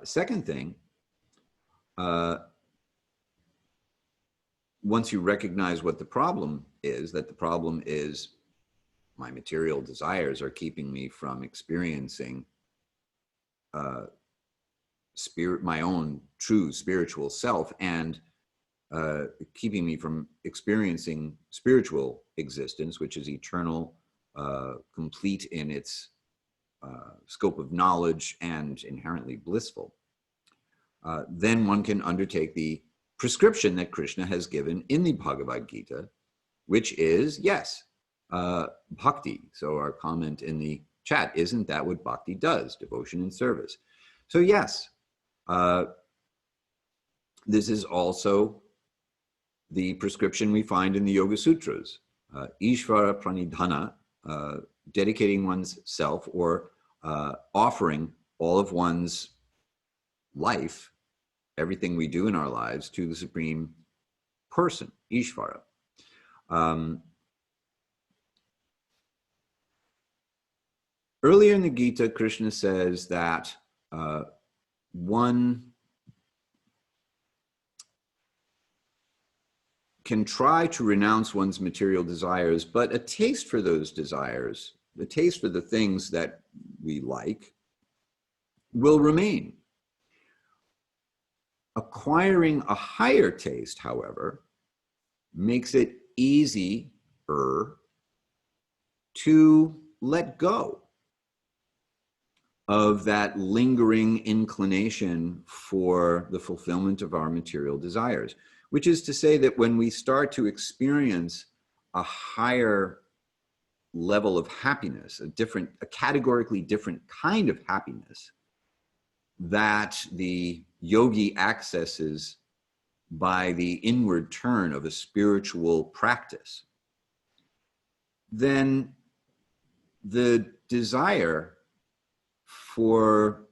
second thing, once you recognize what the problem is, that the problem is my material desires are keeping me from experiencing my own true spiritual self, and keeping me from experiencing spiritual existence, which is eternal, complete in its scope of knowledge, and inherently blissful, then one can undertake the prescription that Krishna has given in the Bhagavad-gita, which is, yes, bhakti. So our comment in the chat, isn't that what bhakti does? Devotion and service. So yes, this is also the prescription we find in the Yoga Sutras. Ishvara pranidhana, dedicating one's self, or offering all of one's life, everything we do in our lives, to the Supreme Person, Ishvara. Earlier in the Gita, Krishna says that one can try to renounce one's material desires, but a taste for those desires, the taste for the things that we like, will remain. Acquiring a higher taste, however, makes it easier to let go of that lingering inclination for the fulfillment of our material desires. Which is to say that when we start to experience a higher level of happiness, a categorically different kind of happiness that the yogi accesses by the inward turn of a spiritual practice, then the desire for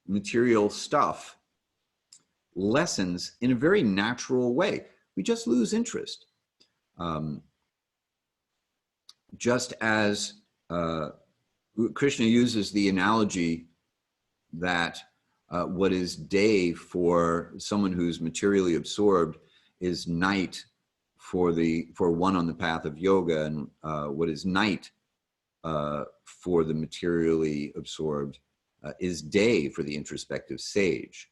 material stuff lessens in a very natural way. We just lose interest. Just as Krishna uses the analogy that what is day for someone who's materially absorbed is night for one on the path of yoga, and what is night for the materially absorbed is day for the introspective sage.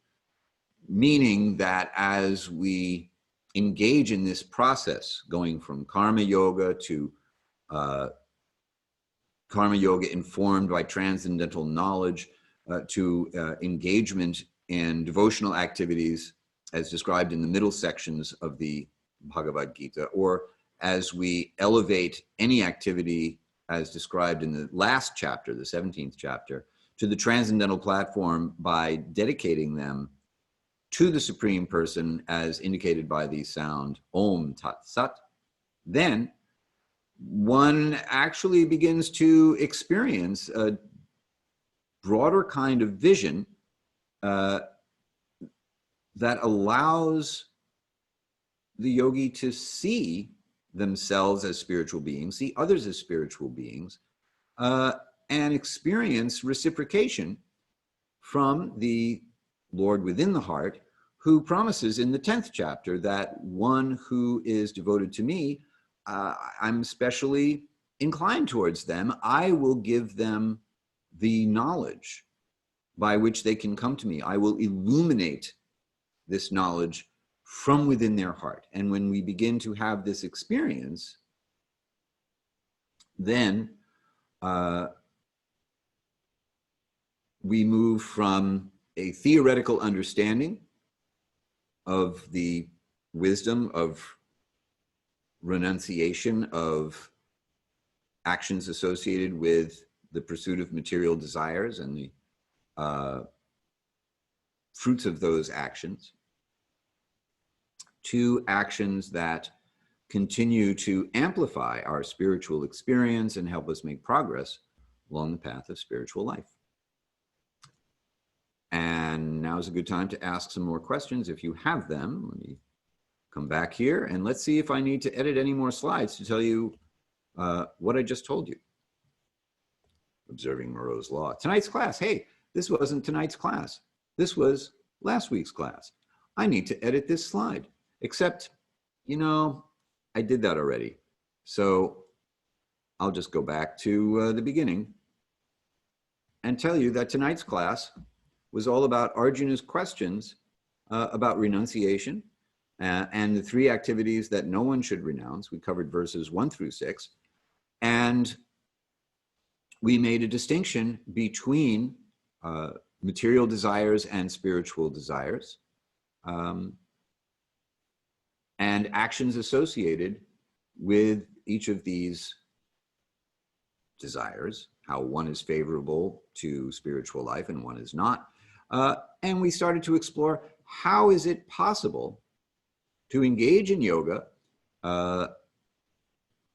Meaning that as we engage in this process, going from karma yoga to karma yoga informed by transcendental knowledge, to engagement in devotional activities as described in the middle sections of the Bhagavad-gita, or as we elevate any activity as described in the last chapter, the 17th chapter, to the transcendental platform by dedicating them to the Supreme Person as indicated by the sound Om Tat Sat, then one actually begins to experience a broader kind of vision that allows the yogi to see themselves as spiritual beings, see others as spiritual beings, and experience reciprocation from the Lord within the heart, who promises in the 10th chapter that one who is devoted to me, I'm especially inclined towards them. I will give them the knowledge by which they can come to me. I will illuminate this knowledge from within their heart. And when we begin to have this experience, then we move from a theoretical understanding of the wisdom of renunciation of actions associated with the pursuit of material desires and the fruits of those actions, to actions that continue to amplify our spiritual experience and help us make progress along the path of spiritual life. And now is a good time to ask some more questions if you have them. Let me come back here and let's see if I need to edit any more slides to tell you what I just told you. Observing Moreau's Law. Tonight's class, hey, this wasn't tonight's class. This was last week's class. I need to edit this slide, except, you know, I did that already. So I'll just go back to the beginning and tell you that tonight's class was all about Arjuna's questions about renunciation and the three activities that no one should renounce. We covered verses 1 through 6. And we made a distinction between material desires and spiritual desires, and actions associated with each of these desires, how one is favorable to spiritual life and one is not. And we started to explore how is it possible to engage in yoga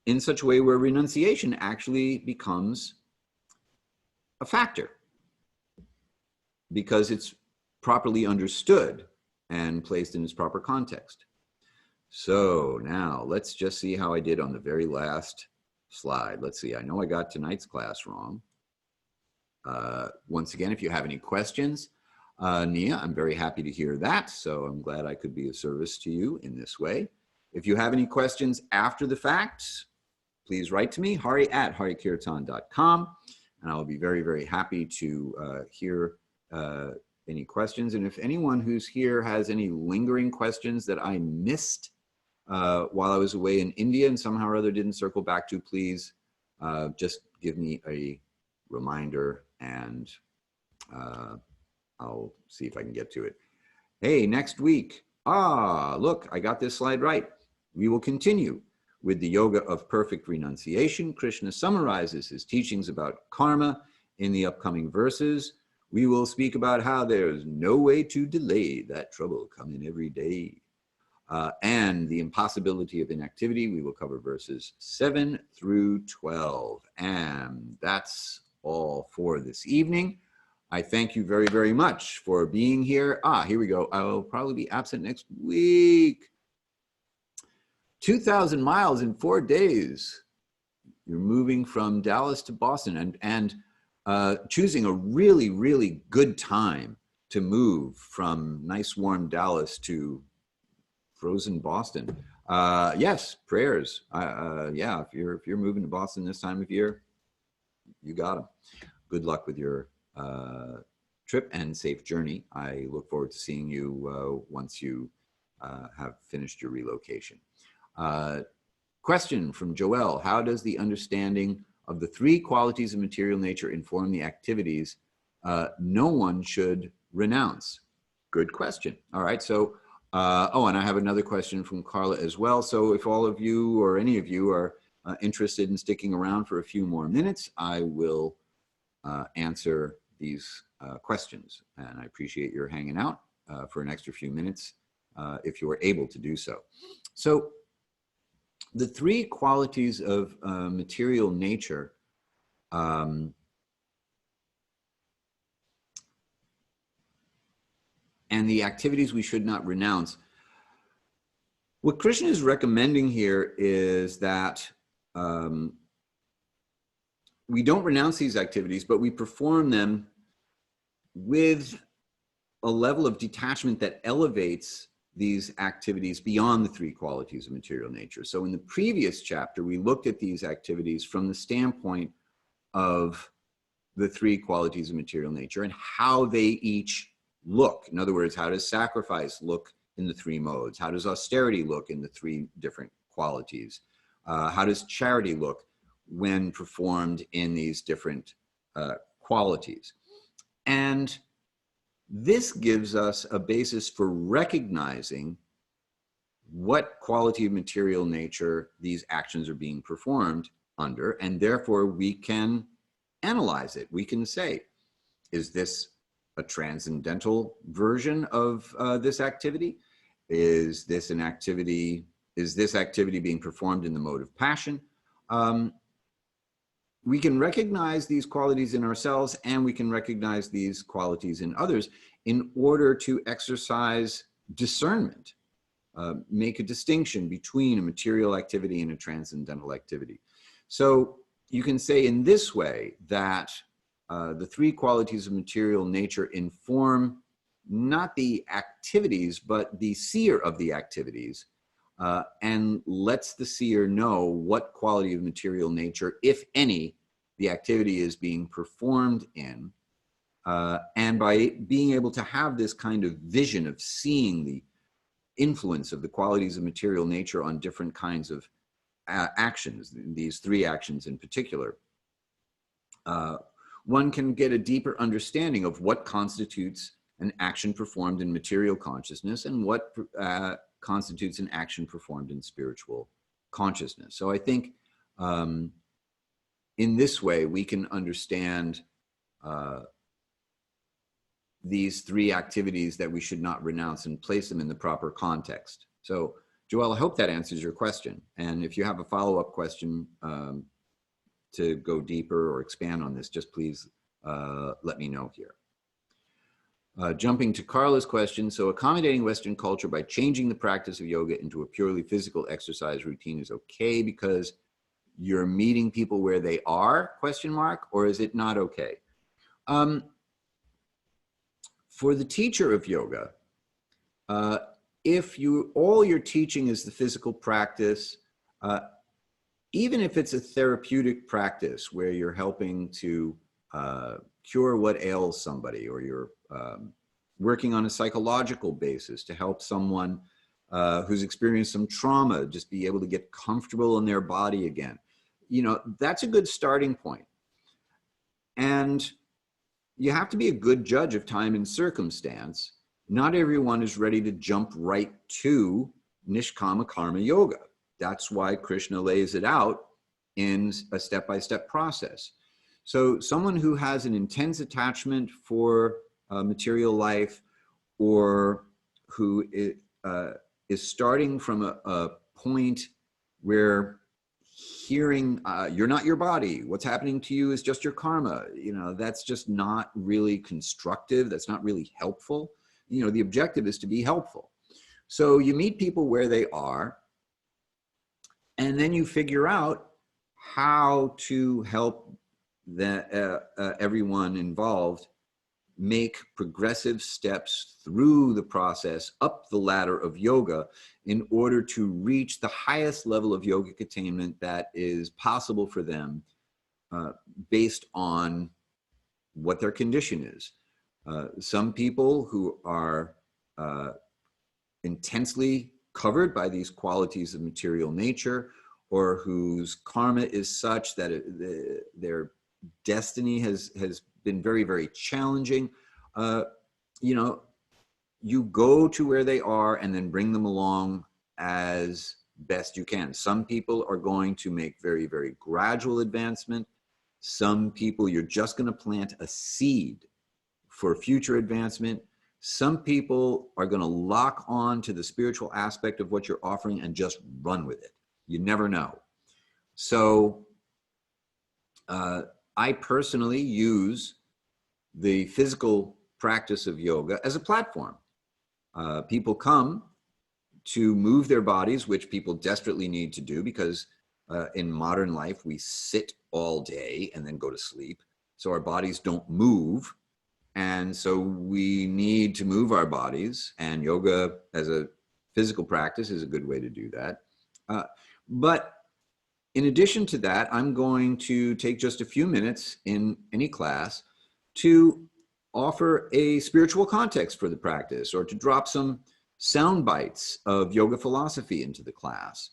in such a way where renunciation actually becomes a factor, because it's properly understood and placed in its proper context. So now let's just see how I did on the very last slide. Let's see, I know I got tonight's class wrong. Once again, if you have any questions, Nia, I'm very happy to hear that. So I'm glad I could be of service to you in this way. If you have any questions after the fact, please write to me, hari@hari-kirtana.com. And I'll be very, very happy to hear any questions. And if anyone who's here has any lingering questions that I missed while I was away in India and somehow or other didn't circle back to, please just give me a reminder and I'll see if I can get to it. Hey, next week. Look, I got this slide right. We will continue with the yoga of perfect renunciation. Krishna summarizes his teachings about karma in the upcoming verses. We will speak about how there's no way to delay that trouble coming every day. And the impossibility of inactivity. We will cover verses 7 through 12. And that's all for this evening. I thank you very, very much for being here. Here we go. I will probably be absent next week. 2,000 miles in 4 days. You're moving from Dallas to Boston and choosing a really, really good time to move from nice warm Dallas to frozen Boston. Yes, prayers. Yeah, if you're moving to Boston this time of year, you got them. Good luck with your trip and safe journey. I look forward to seeing you once you have finished your relocation. Question from Joel: how does the understanding of the three qualities of material nature inform the activities no one should renounce? Good question. All right, so and I have another question from Carla as well. So if all of you or any of you are interested in sticking around for a few more minutes, I will answer these questions. And I appreciate your hanging out for an extra few minutes if you are able to do so. So the three qualities of material nature and the activities we should not renounce. What Krishna is recommending here is that we don't renounce these activities, but we perform them with a level of detachment that elevates these activities beyond the three qualities of material nature. So in the previous chapter, we looked at these activities from the standpoint of the three qualities of material nature and how they each look. In other words, how does sacrifice look in the three modes? How does austerity look in the three different qualities? How does charity look when performed in these different qualities? And this gives us a basis for recognizing what quality of material nature these actions are being performed under, and therefore we can analyze it. We can say, is this a transcendental version of this activity? Is this activity being performed in the mode of passion? We can recognize these qualities in ourselves, and we can recognize these qualities in others in order to exercise discernment, make a distinction between a material activity and a transcendental activity. So you can say in this way that the three qualities of material nature inform not the activities, but the seer of the activities, and lets the seer know what quality of material nature, if any, the activity is being performed in. And by being able to have this kind of vision of seeing the influence of the qualities of material nature on different kinds of actions, these three actions in particular, one can get a deeper understanding of what constitutes an action performed in material consciousness and what constitutes an action performed in spiritual consciousness. So I think in this way, we can understand these three activities that we should not renounce and place them in the proper context. So, Joelle, I hope that answers your question. And if you have a follow-up question to go deeper or expand on this, just please let me know here. Jumping to Carla's question, so accommodating Western culture by changing the practice of yoga into a purely physical exercise routine is okay because you're meeting people where they are, question mark, or is it not okay? For the teacher of yoga, if all you're teaching is the physical practice, even if it's a therapeutic practice where you're helping to cure what ails somebody, or you're working on a psychological basis to help someone who's experienced some trauma just be able to get comfortable in their body again, you know, that's a good starting point. And you have to be a good judge of time and circumstance. Not everyone is ready to jump right to Nishkama Karma Yoga. That's why Krishna lays it out in a step-by-step process. So someone who has an intense attachment for material life, or who is starting from a point where hearing you're not your body, what's happening to you is just your karma, you know, that's just not really constructive, that's not really helpful. You know, the objective is to be helpful. So you meet people where they are, and then you figure out how to help everyone involved make progressive steps through the process up the ladder of yoga in order to reach the highest level of yogic attainment that is possible for them based on what their condition is. Some people who are intensely covered by these qualities of material nature, or whose karma is such that their destiny has been very, very challenging, you know, you go to where they are and then bring them along as best you can. Some people are going to make very, very gradual advancement. Some people, you're just going to plant a seed for future advancement. Some people are going to lock on to the spiritual aspect of what you're offering and just run with it. You never know. So I personally use the physical practice of yoga as a platform. People come to move their bodies, which people desperately need to do because in modern life, we sit all day and then go to sleep. So our bodies don't move. And so we need to move our bodies, and yoga as a physical practice is a good way to do that. But in addition to that, I'm going to take just a few minutes in any class to offer a spiritual context for the practice, or to drop some sound bites of yoga philosophy into the class.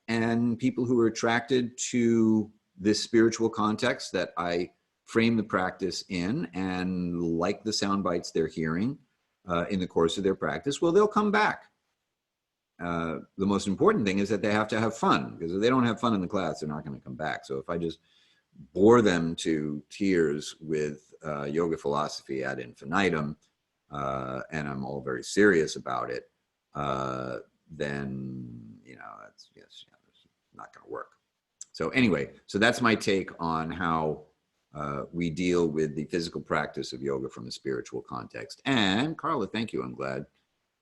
And people who are attracted to this spiritual context that I frame the practice in and like the sound bites they're hearing in the course of their practice, well, they'll come back. The most important thing is that they have to have fun, because if they don't have fun in the class, they're not going to come back. So if I just bore them to tears with yoga philosophy ad infinitum, and I'm all very serious about it, then, you know, it's not going to work. So anyway, so that's my take on how we deal with the physical practice of yoga from a spiritual context. And Carla, thank you. I'm glad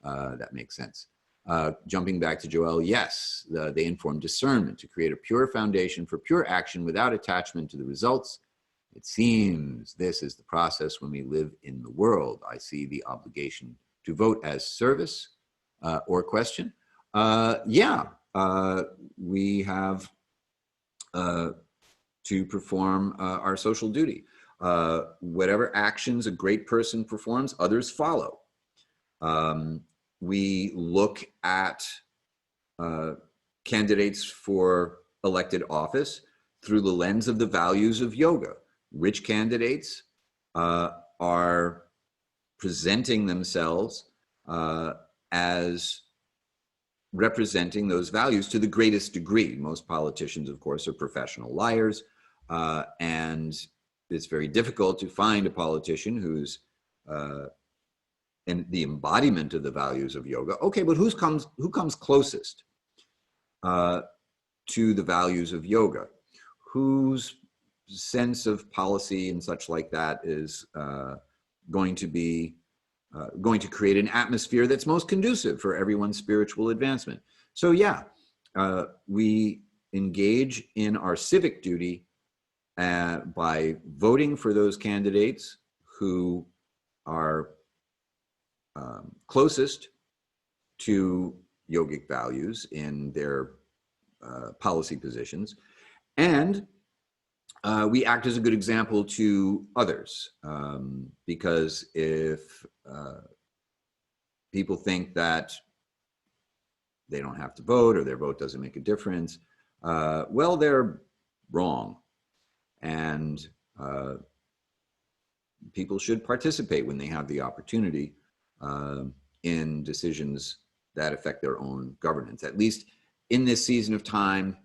that makes sense. Jumping back to Joelle, yes, they inform discernment to create a pure foundation for pure action without attachment to the results. It seems this is the process when we live in the world. I see the obligation to vote as service or question. Yeah, we have to perform our social duty. Whatever actions a great person performs, others follow. We look at candidates for elected office through the lens of the values of yoga. Rich candidates are presenting themselves as representing those values to the greatest degree. Most politicians, of course, are professional liars, and it's very difficult to find a politician who's in the embodiment of the values of yoga. Okay, but who comes closest to the values of yoga? Whose sense of policy and such like that is going to create an atmosphere that's most conducive for everyone's spiritual advancement? So yeah, we engage in our civic duty by voting for those candidates who are closest to yogic values in their policy positions. And we act as a good example to others, because if people think that they don't have to vote or their vote doesn't make a difference, well, they're wrong. And people should participate when they have the opportunity in decisions that affect their own governance. At least in this season of time,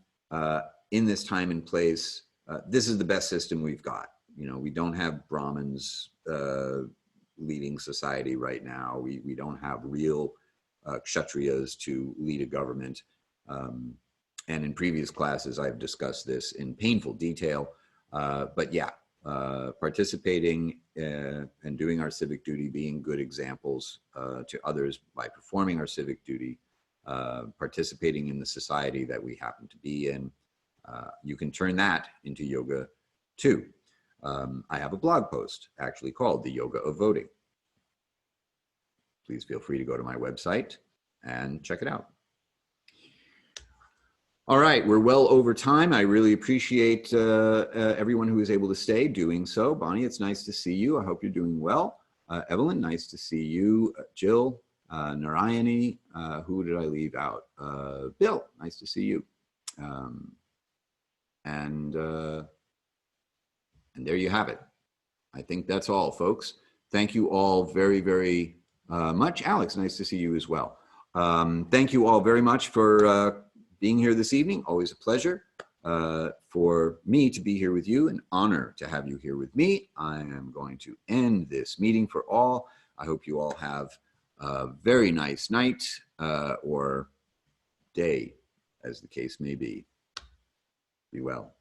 in this time and place, this is the best system we've got. You know, we don't have Brahmins leading society right now. We don't have real kshatriyas to lead a government. And in previous classes, I've discussed this in painful detail. But yeah, participating and doing our civic duty, being good examples to others by performing our civic duty, participating in the society that we happen to be in. You can turn that into yoga too. I have a blog post actually called The Yoga of Voting. Please feel free to go to my website and check it out. All right, we're well over time. I really appreciate everyone who is able to stay doing so. Bonnie, it's nice to see you. I hope you're doing well. Evelyn, nice to see you. Jill, Narayani, who did I leave out? Bill, nice to see you. And there you have it. I think that's all, folks. Thank you all very, very much. Alex, nice to see you as well. Thank you all very much for being here this evening. Always a pleasure for me to be here with you. An honor to have you here with me. I am going to end this meeting for all. I hope you all have a very nice night or day, as the case may be. Be well.